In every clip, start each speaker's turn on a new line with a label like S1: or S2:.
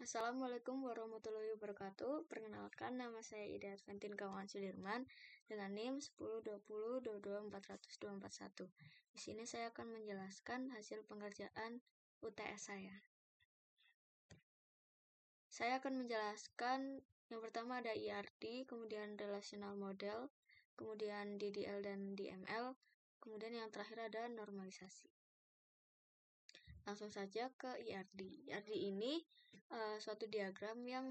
S1: Assalamualaikum warahmatullahi wabarakatuh. Perkenalkan, nama saya Ida Adventin Kawangan Sudirman dengan NIM 1020224241. Di sini saya akan menjelaskan hasil pengerjaan UTS saya. Saya akan menjelaskan yang pertama ada IRD, kemudian Relational Model, kemudian DDL dan DML, kemudian yang terakhir ada normalisasi. Langsung saja ke IRD. IRD ini suatu diagram yang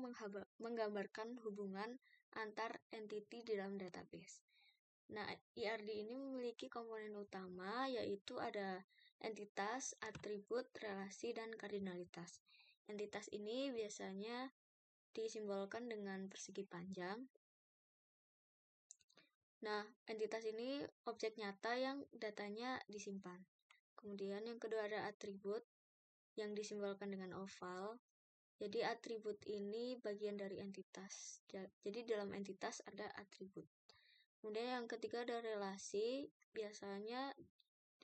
S1: menggambarkan hubungan antar entiti di dalam database. Nah, IRD ini memiliki komponen utama, yaitu ada entitas, atribut, relasi, dan kardinalitas. Entitas ini biasanya disimbolkan dengan persegi panjang. Nah, entitas ini objek nyata yang datanya disimpan. Kemudian yang kedua ada atribut yang disimbolkan dengan oval. Jadi atribut ini bagian dari entitas. Jadi dalam entitas ada atribut. Kemudian yang ketiga ada relasi, biasanya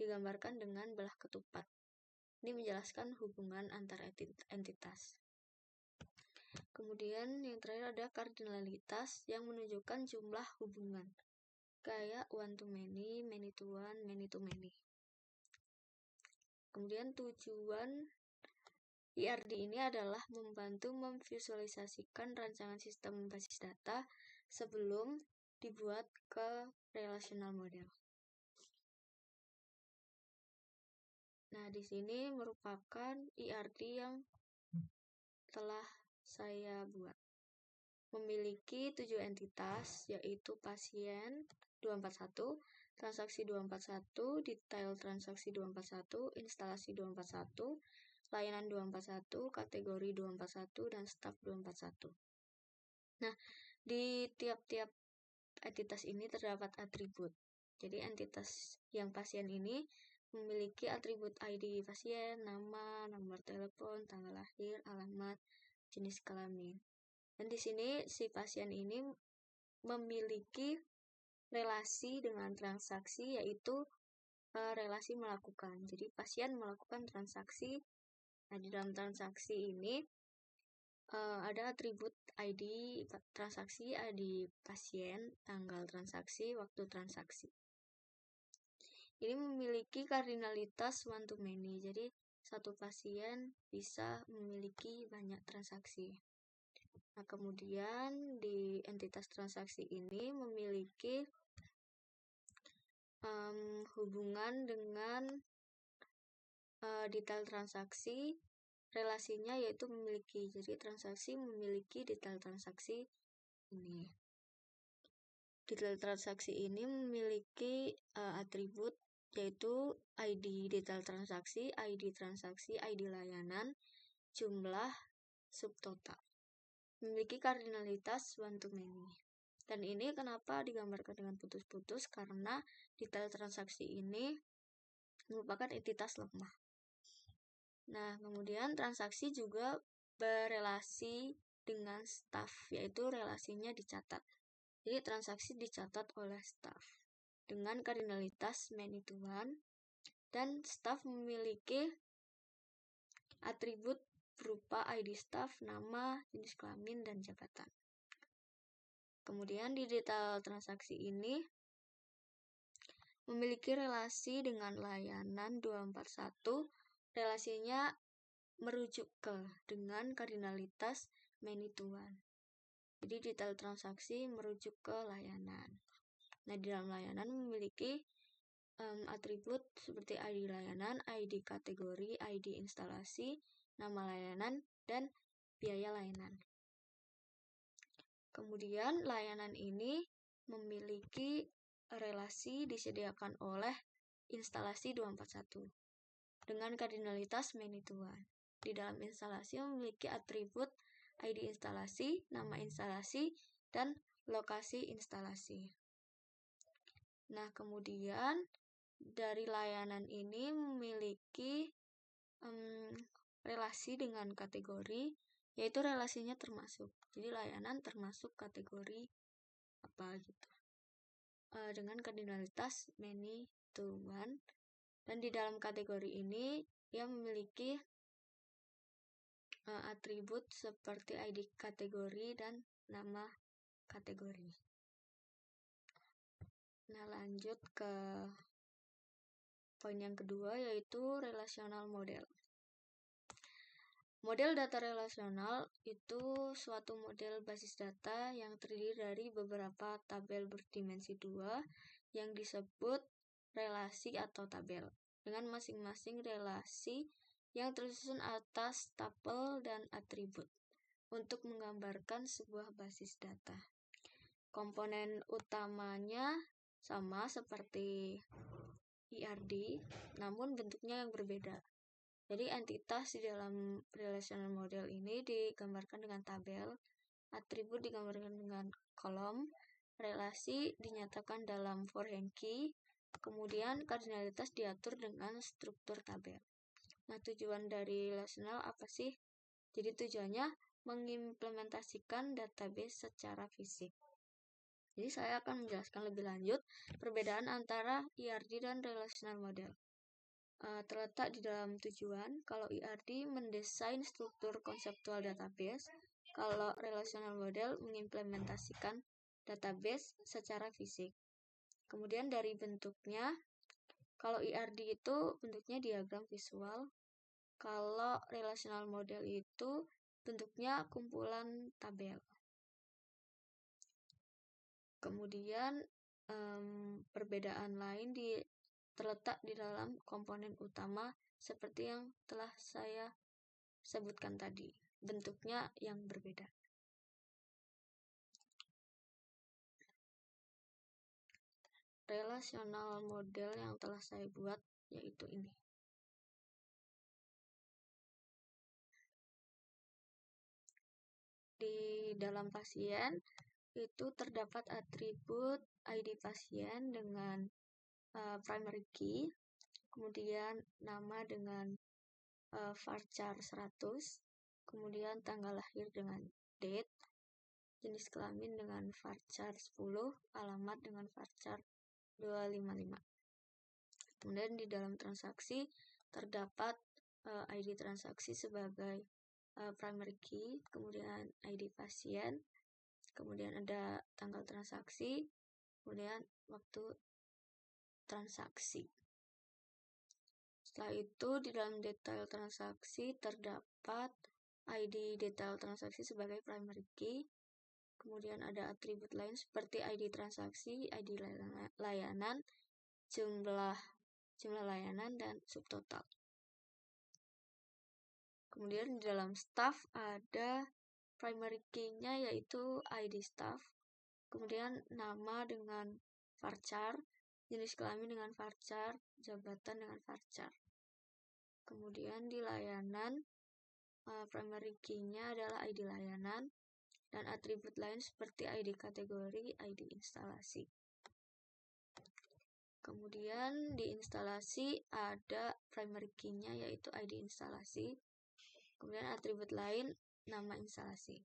S1: digambarkan dengan belah ketupat. Ini menjelaskan hubungan antar entitas. Kemudian yang terakhir ada kardinalitas yang menunjukkan jumlah hubungan. Kayak one to many to one, many to many. Kemudian tujuan IRD ini adalah membantu memvisualisasikan rancangan sistem basis data sebelum dibuat ke relational model. Nah, di sini merupakan IRD yang telah saya buat. Memiliki 7 entitas, yaitu pasien 241, transaksi 241, detail transaksi 241, instalasi 241, layanan 241, kategori 241, dan staff 241. Nah, di tiap-tiap entitas ini terdapat atribut. Jadi entitas yang pasien ini memiliki atribut ID pasien, nama, nomor telepon, tanggal lahir, alamat, jenis kelamin. Dan di sini si pasien ini memiliki relasi dengan transaksi, yaitu relasi melakukan. Jadi pasien melakukan transaksi. Nah, di dalam transaksi ini ada atribut ID transaksi, ID pasien, tanggal transaksi, waktu transaksi. Ini memiliki kardinalitas one to many. Jadi satu pasien bisa memiliki banyak transaksi. Nah, kemudian di entitas transaksi ini memiliki hubungan dengan detail transaksi, relasinya yaitu memiliki. Jadi transaksi memiliki detail transaksi ini. Detail transaksi ini memiliki atribut yaitu ID detail transaksi, ID transaksi, ID layanan, jumlah, subtotal. Memiliki kardinalitas one to many. Dan ini kenapa digambarkan dengan putus-putus? Karena detail transaksi ini merupakan entitas lemah. Nah, kemudian transaksi juga berelasi dengan staff, yaitu relasinya dicatat. Jadi transaksi dicatat oleh staff dengan kardinalitas many to one, dan staff memiliki atribut berupa ID staff, nama, jenis kelamin, dan jabatan. Kemudian di detail transaksi ini memiliki relasi dengan layanan 241, relasinya merujuk ke dengan kardinalitas many to one. Jadi detail transaksi merujuk ke layanan. Nah, di dalam layanan memiliki atribut seperti ID layanan, ID kategori, ID instalasi, nama layanan, dan biaya layanan. Kemudian layanan ini memiliki relasi disediakan oleh instalasi 241 dengan kardinalitas many to one. Di dalam instalasi memiliki atribut ID instalasi, nama instalasi, dan lokasi instalasi. Nah, kemudian dari layanan ini memiliki relasi dengan kategori, yaitu relasinya termasuk. Jadi layanan termasuk kategori apa gitu. Dengan kardinalitas many to one. Dan di dalam kategori ini dia memiliki atribut seperti ID kategori dan nama kategori. Nah, lanjut ke poin yang kedua, yaitu relational model. Model data relasional itu suatu model basis data yang terdiri dari beberapa tabel berdimensi 2 yang disebut relasi atau tabel, dengan masing-masing relasi yang tersusun atas tabel dan atribut untuk menggambarkan sebuah basis data. Komponen utamanya sama seperti IRD, namun bentuknya yang berbeda. Jadi entitas di dalam relational model ini digambarkan dengan tabel, atribut digambarkan dengan kolom, relasi dinyatakan dalam foreign key, kemudian kardinalitas diatur dengan struktur tabel. Nah, tujuan dari relational apa sih? Jadi tujuannya mengimplementasikan database secara fisik. Jadi saya akan menjelaskan lebih lanjut perbedaan antara IRD dan relational model. Terletak di dalam tujuan. Kalau IRD mendesain struktur konseptual database, kalau relational model mengimplementasikan database secara fisik. Kemudian dari bentuknya, kalau IRD itu bentuknya diagram visual, kalau relational model itu bentuknya kumpulan tabel. Kemudian perbedaan lain terletak di dalam komponen utama seperti yang telah saya sebutkan tadi, bentuknya yang berbeda. Relational model yang telah saya buat yaitu ini. Di dalam pasien itu terdapat atribut ID pasien dengan primary key, kemudian nama dengan varchar 100, kemudian tanggal lahir dengan date, jenis kelamin dengan varchar 10, alamat dengan varchar 255. Kemudian di dalam transaksi terdapat ID transaksi sebagai primary key, kemudian ID pasien, kemudian ada tanggal transaksi, kemudian waktu transaksi. Setelah itu di dalam detail transaksi terdapat ID detail transaksi sebagai primary key, kemudian ada atribut lain seperti ID transaksi, ID layanan, jumlah layanan, dan subtotal. Kemudian di dalam staff ada primary key-nya yaitu ID staff, kemudian nama dengan varchar, jenis kelamin dengan varchar, jabatan dengan varchar. Kemudian di layanan primary key-nya adalah ID layanan dan atribut lain seperti ID kategori, ID instalasi. Kemudian di instalasi ada primary key-nya yaitu ID instalasi, kemudian atribut lain nama instalasi.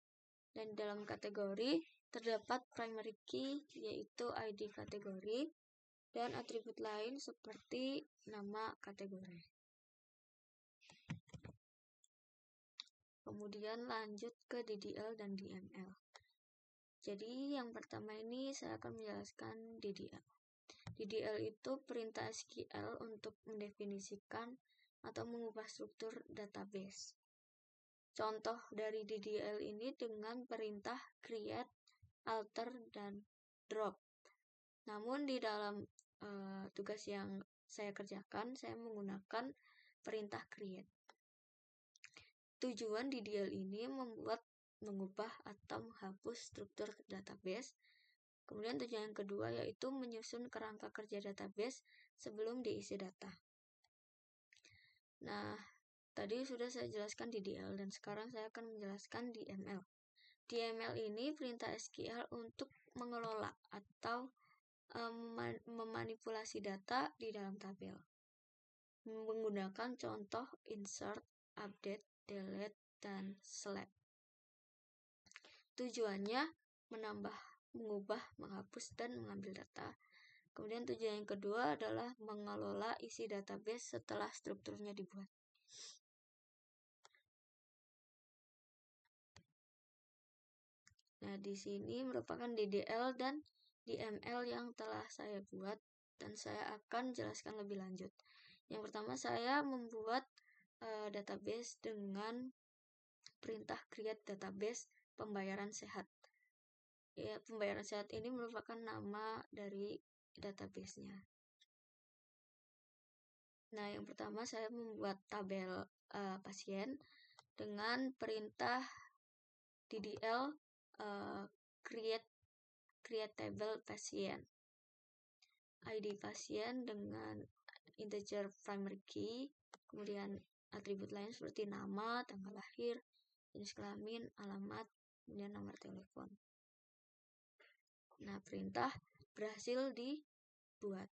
S1: Dan dalam kategori terdapat primary key yaitu ID kategori dan atribut lain seperti nama kategori. Kemudian lanjut ke DDL dan DML. Jadi yang pertama ini saya akan menjelaskan DDL. DDL itu perintah SQL untuk mendefinisikan atau mengubah struktur database. Contoh dari DDL ini dengan perintah create, alter, dan drop. Namun di dalam tugas yang saya kerjakan, saya menggunakan perintah create. Tujuan DDL ini mengubah atau menghapus struktur database. Kemudian tujuan yang kedua yaitu menyusun kerangka kerja database sebelum diisi data. Nah, tadi sudah saya jelaskan DDL dan sekarang saya akan menjelaskan DML. DML ini perintah SQL untuk mengelola atau memanipulasi data di dalam tabel menggunakan contoh insert, update, delete, dan select. Tujuannya menambah, mengubah, menghapus, dan mengambil data. Kemudian tujuan yang kedua adalah mengelola isi database setelah strukturnya dibuat. Nah, di sini merupakan DDL dan DML yang telah saya buat dan saya akan jelaskan lebih lanjut. Yang pertama, saya membuat database dengan perintah create database pembayaran sehat. Ya, pembayaran sehat ini merupakan nama dari database-nya. Nah, yang pertama saya membuat tabel pasien dengan perintah DDL create table pasien. ID pasien dengan integer primary key, kemudian atribut lain seperti nama, tanggal lahir, jenis kelamin, alamat, kemudian nomor telepon. Nah, perintah berhasil dibuat.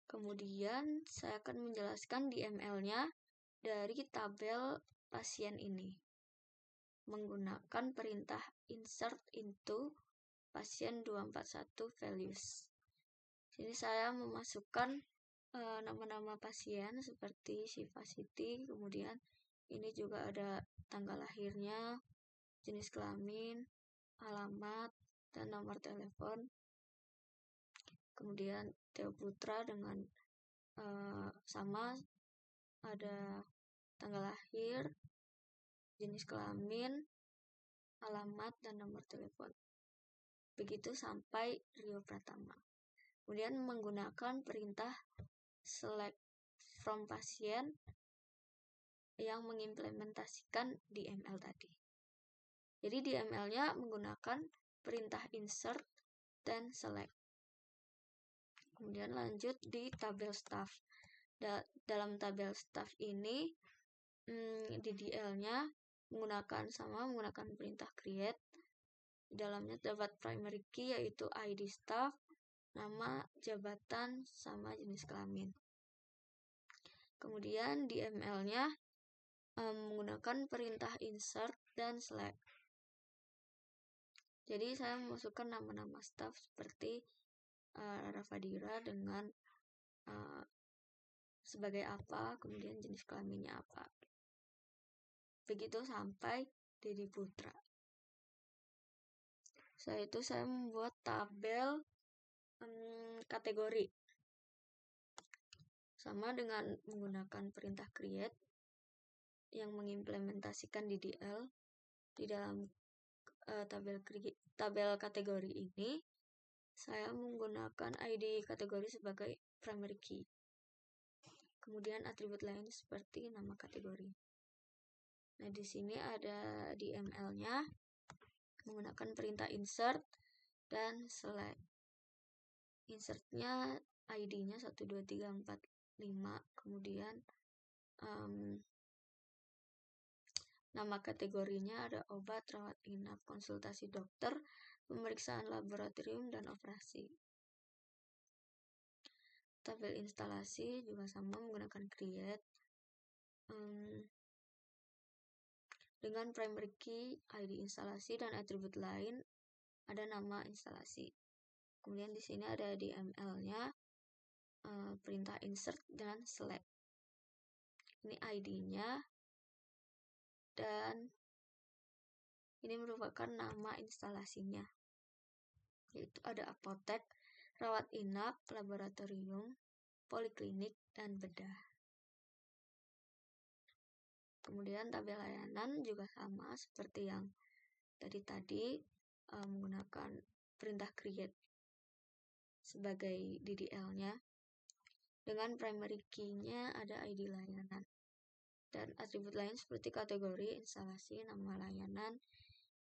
S1: Kemudian saya akan menjelaskan DML-nya dari tabel pasien ini menggunakan perintah insert into pasien 241 values. Sini saya memasukkan nama-nama pasien seperti Syifa Siti, kemudian ini juga ada tanggal lahirnya, jenis kelamin, alamat, dan nomor telepon. Kemudian Teo Putra dengan sama ada tanggal lahir, jenis kelamin, alamat, dan nomor telepon. Begitu sampai Rio Pratama. Kemudian menggunakan perintah select from pasien yang mengimplementasikan DML tadi. Jadi DML-nya menggunakan perintah insert dan select. Kemudian lanjut di tabel staff. Dalam tabel staff ini DDL-nya menggunakan perintah create. Di dalamnya terdapat primary key yaitu ID staff, nama, jabatan, sama jenis kelamin. Kemudian DML-nya menggunakan perintah insert dan select. Jadi saya memasukkan nama-nama staff seperti Rafadira dengan sebagai apa, kemudian jenis kelaminnya apa. Begitu sampai Dedi Putra. Setelah itu saya membuat tabel kategori. Sama dengan menggunakan perintah create yang mengimplementasikan DDL di dalam tabel kategori ini, saya menggunakan ID kategori sebagai primary key. Kemudian atribut lain seperti nama kategori. Nah, di sini ada DML-nya menggunakan perintah insert dan select. Insert-nya ID-nya 1, 2, 3, 4, 5. Kemudian nama kategorinya ada obat, rawat inap, konsultasi dokter, pemeriksaan laboratorium, dan operasi. Tabel instalasi juga sama menggunakan create dengan primary key, ID instalasi, dan atribut lain ada nama instalasi. Kemudian di sini ada DML-nya perintah insert dan select. Ini ID-nya dan ini merupakan nama instalasinya. Yaitu ada apotek, rawat inap, laboratorium, poliklinik, dan bedah. Kemudian tabel layanan juga sama seperti yang tadi menggunakan perintah create sebagai DDL-nya. Dengan primary key-nya ada ID layanan. Dan atribut lain seperti kategori, instalasi, nama layanan,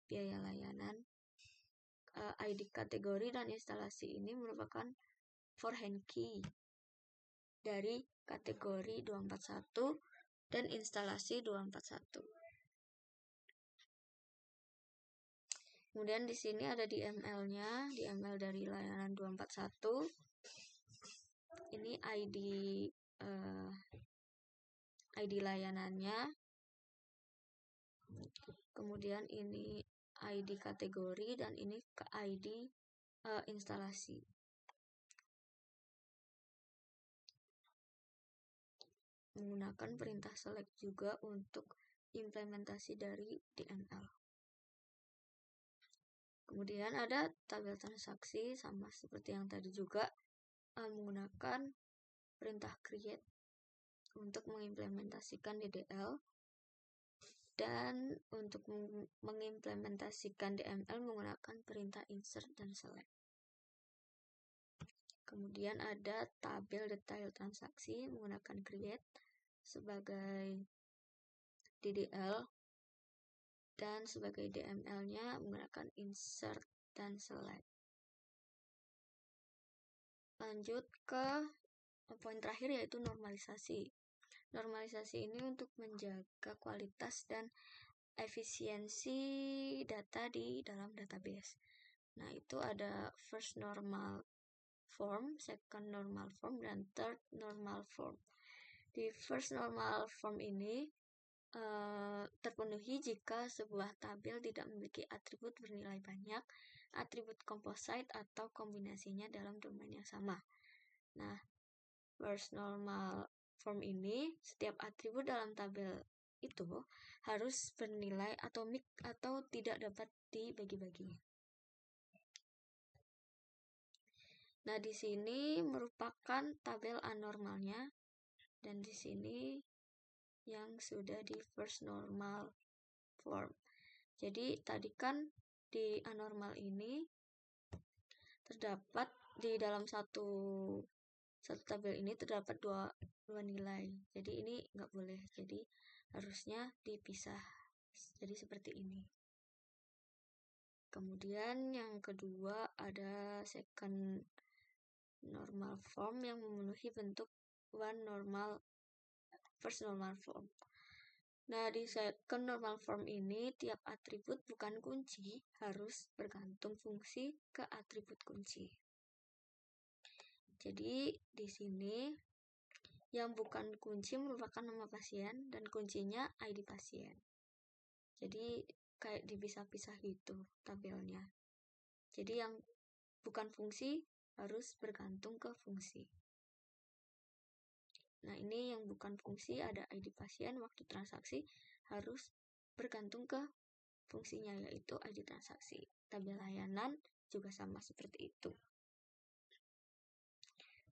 S1: biaya layanan. ID kategori dan instalasi ini merupakan forehand key dari kategori 241 dan instalasi 241. Kemudian di sini ada DML-nya, DML dari layanan 241. Ini ID layanannya. Kemudian ini ID kategori dan ini ke ID instalasi. Menggunakan perintah select juga untuk implementasi dari DML. Kemudian ada tabel transaksi, sama seperti yang tadi juga, menggunakan perintah create untuk mengimplementasikan DDL, dan untuk mengimplementasikan DML menggunakan perintah insert dan select. Kemudian ada tabel detail transaksi menggunakan create sebagai DDL, dan sebagai DML-nya menggunakan insert dan select. Lanjut ke poin terakhir, yaitu normalisasi. Normalisasi ini untuk menjaga kualitas dan efisiensi data di dalam database. Nah, itu ada first normal form, second normal form, dan third normal form. Di first normal form ini terpenuhi jika sebuah tabel tidak memiliki atribut bernilai banyak, atribut composite, atau kombinasinya dalam domain yang sama. Nah, first normal form ini, setiap atribut dalam tabel itu harus bernilai atomik atau tidak dapat dibagi-bagi. Nah, di sini merupakan tabel anormalnya, dan di sini yang sudah di first normal form. Jadi tadi kan di anormal ini terdapat di dalam satu tabel ini terdapat dua nilai. Jadi ini nggak boleh. Jadi harusnya dipisah. Jadi seperti ini. Kemudian yang kedua ada second normal form yang memenuhi bentuk first normal form. Nah, di second normal form ini tiap atribut bukan kunci harus bergantung fungsi ke atribut kunci. Jadi di sini yang bukan kunci merupakan nama pasien dan kuncinya ID pasien. Jadi kayak dipisah-pisah gitu tabelnya. Jadi yang bukan fungsi harus bergantung ke fungsi. Nah, ini yang bukan fungsi ada ID pasien, waktu transaksi harus bergantung ke fungsinya, yaitu ID transaksi. Tabel layanan juga sama seperti itu.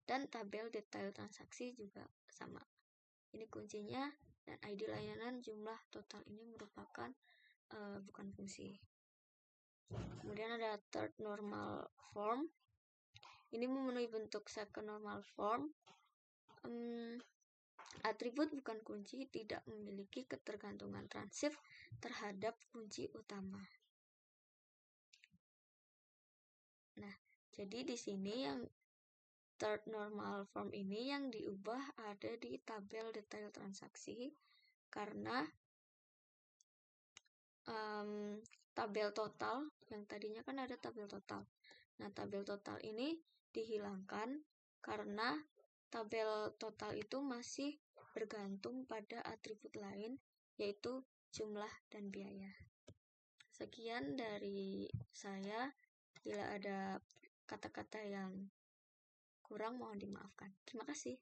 S1: Dan tabel detail transaksi juga sama. Ini kuncinya, dan ID layanan jumlah total ini merupakan bukan fungsi. Kemudian ada third normal form. Ini memenuhi bentuk second normal form. Atribut bukan kunci tidak memiliki ketergantungan transif terhadap kunci utama. Nah, jadi di sini yang third normal form ini yang diubah ada di tabel detail transaksi, karena tabel total yang tadinya kan ada tabel total. Nah, tabel total ini dihilangkan karena tabel total itu masih bergantung pada atribut lain, yaitu jumlah dan biaya. Sekian dari saya. Bila ada kata-kata yang kurang, mohon dimaafkan. Terima kasih.